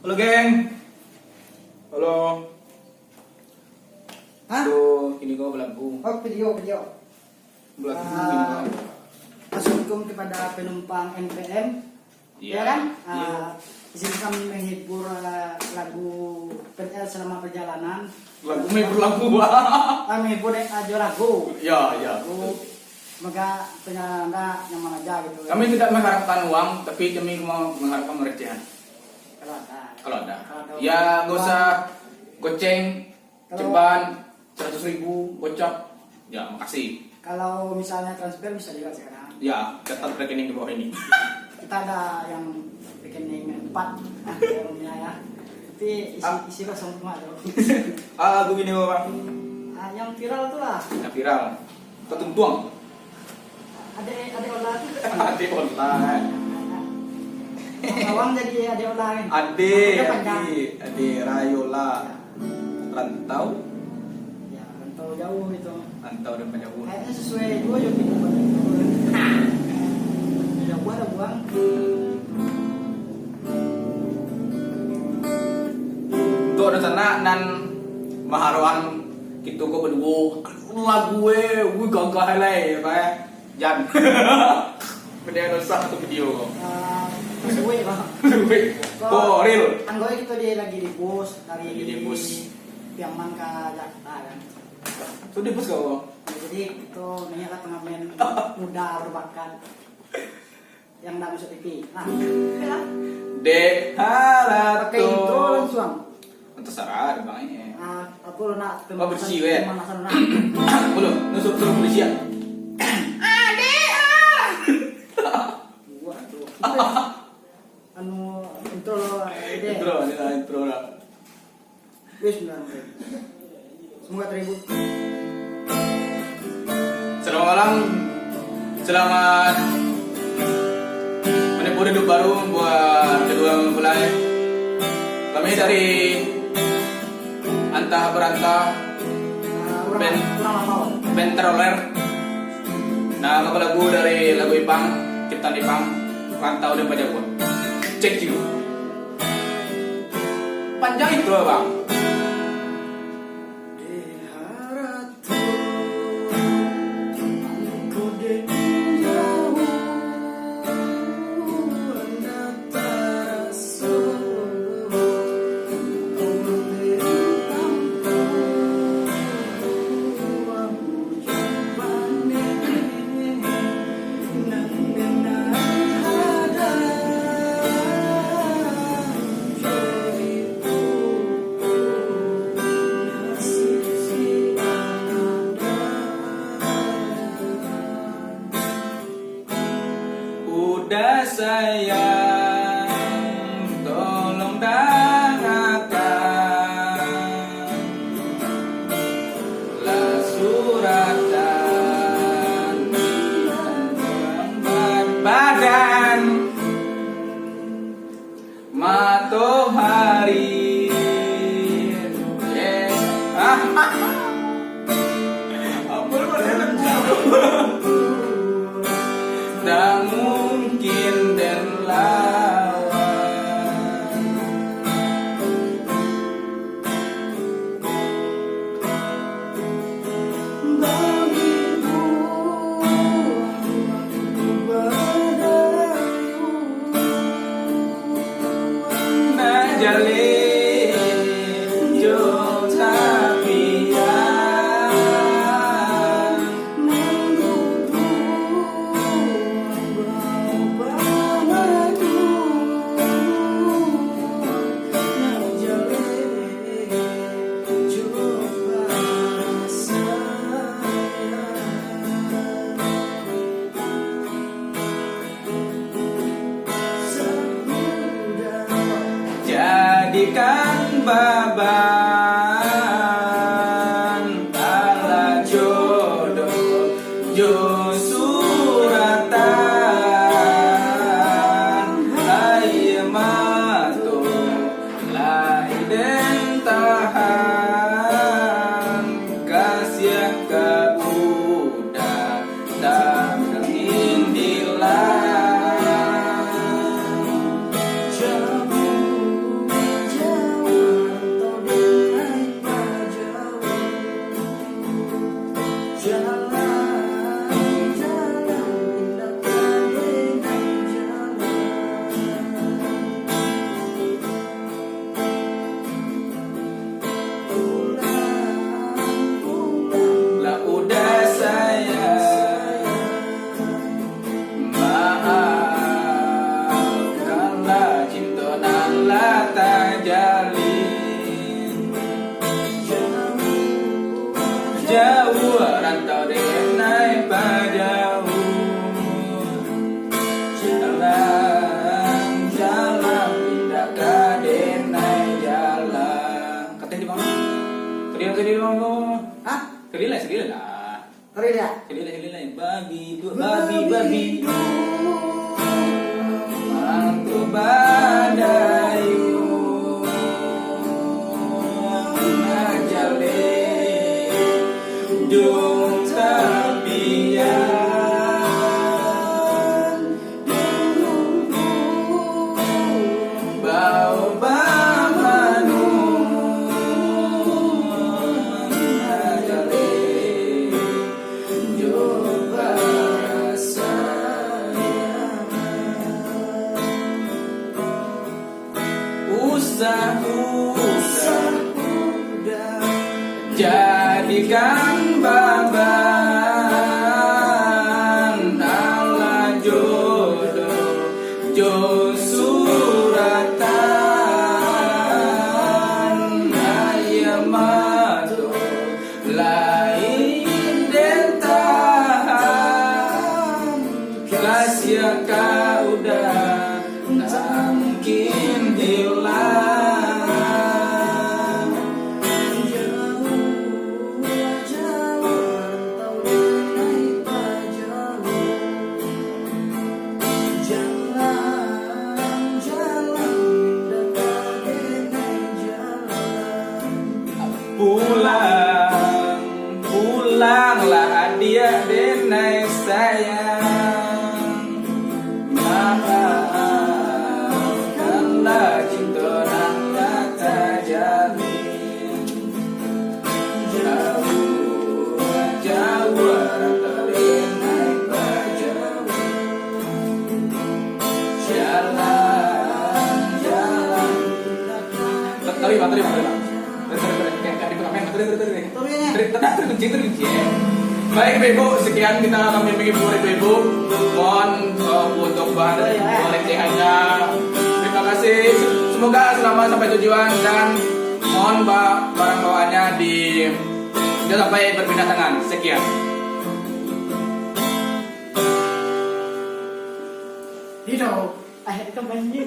Halo geng. Halo. Hah? Tuh, ini gua belagu. Oh, video. Belagu Ah. ini. Assalamualaikum kepada penumpang NPM. Iya. Ya kan? Iya. Di sini kami menghibur lagu PNL selama perjalanan. Lagu menghibur lagu. Kami menghibur aja lagu. Ya. Lagu. Semoga perjalanan Anda nyaman aja gitu. Kami tidak mengharapkan uang, tapi kami mau mengharapkan recehan. Kalau Kalau ada. ada. Ya, gak usah goceng, ceban, 100.000, gocap. Ya, makasih. Kalau misalnya transfer bisa juga sekarang. Ya, catat rekening di bawah ini. Kita ada yang rekening 4 rumahnya ya. Tapi isi kosong semua tuh. Begini bang. Yang viral tuh lah. Yang viral. Ketentuang. Ada olah tuh. Ade online. Awang jadi ada olah kan. Ade Rayola. Rantau. Ya, rantau jauh gitu. Rantau dan penjauh. Kayaknya sesuai gue juga gitu. Ya gua ada buang. Untuk ada sana nan maharuan gitu kok berdua lagu gue gagah helai apa ya jan. Beda dosa satu video kok. Sesuai lah. Kok real. Anggotnya kita dia lagi di bus Lagi di bus. Piaman ke Jakarta kan. Tuh di bus kok. Jadi itu ternyata pengamen muda berbakat yang nggak masuk TV. Nah, ya. De Pakai intro halato. langsung. Terserah ada bangnya. Aku nak bersih, weh. pemanasan nak. Belum nusuk suruh polisi ya. Gua tuh. Anu intro ide. Intro lah. Wis benar. Semoga terhibur. Selamat malam, selamat menempuh hidup baru buat kedua mempelai. Kami dari Antah Berantah Kurang apa? Band Teroler. Nah, apa lagu dari lagu Ipang, ciptaan Ipang, Rantau dan Pajagon. Cek juga. Panjang itu bang. Udah sayang, tolong dengarkan lah suratan badan matahari. Tak mungkin dan lawan. Bagimu Najalin jo tapian jadikan baban ala jodoh jo suratan aye mato lai den tahan kasih ka budak tak indilah Sedih lah. Teri ya. Sedih lah. Babi. Mantu badayu. Ngajale. Dung tabian. Bau bamanu. Ngajale. Coba sayang. Usah jadikan baban ala jodoh jo suratan ayam mato lain dentahan kasih kau udah tak mungkin hilang. Pulanglah dia denai sayang. Maafkanlah cinta dan kata jalin. Jauh terdenai berjauh. Jalan. Terima. Baik Ibu, sekian kita kami menghibur Ibu. Mohon untuk bahan recehannya. Terima kasih. Semoga selamat sampai tujuan dan mohon barang bawaannya tidak sampai berpindah tangan. Sekian. Hidup. Akhirnya kembali.